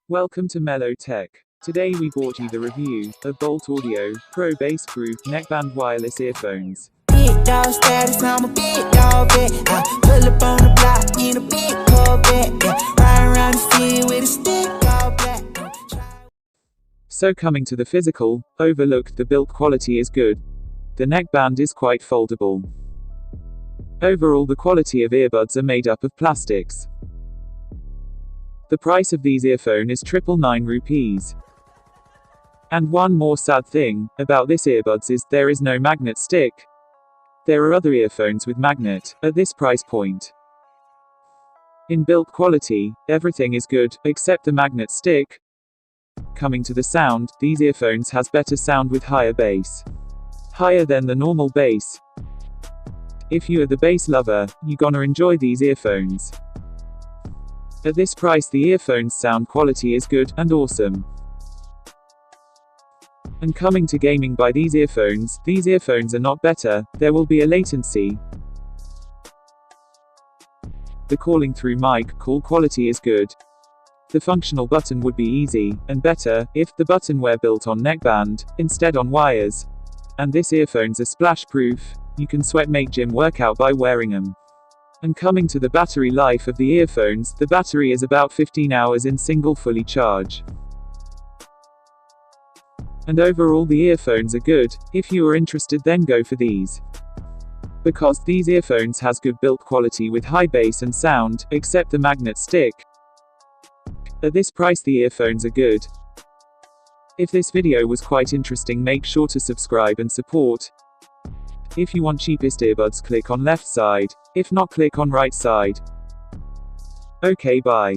Welcome to Mellow Tech. Today we brought you the review of Boultaudio ProBass neckband wireless earphones. Big dog status, I'm a big dog vet. I pull up on the block in a big Corvette. Ride around the city with a stick all black. So coming to the physical, overlooked, the build quality is good. The neckband is quite foldable. Overall the quality of earbuds are made up of plastics. The price of these earphones is 999 rupees. And one more sad thing about this earbuds is there is no magnet stick. There are other earphones with magnet at this price point. In build quality, everything is good except the magnet stick. Coming to the sound, these earphones has better sound with higher bass. Higher than the normal bass. If you are the bass lover, you gonna enjoy these earphones. At this price the earphones sound quality is good and awesome. And coming to gaming by these earphones are not better, there will be a latency. The calling through mic call quality is good. The functional button would be easy, and better, if the button were built on neckband, instead on wires. And this earphones are splashproof, you can sweat make gym workout by wearing them. And coming to the battery life of the earphones, the battery is about 15 hours in single fully charge. And overall the earphones are good. If you are interested then go for these. Because these earphones has good built quality with high bass and sound, except the magnet stick. At this price the earphones are good. If this video was quite interesting make sure to subscribe and support. If you want cheapest earbuds click on left side, if not click on right side. Okay, bye.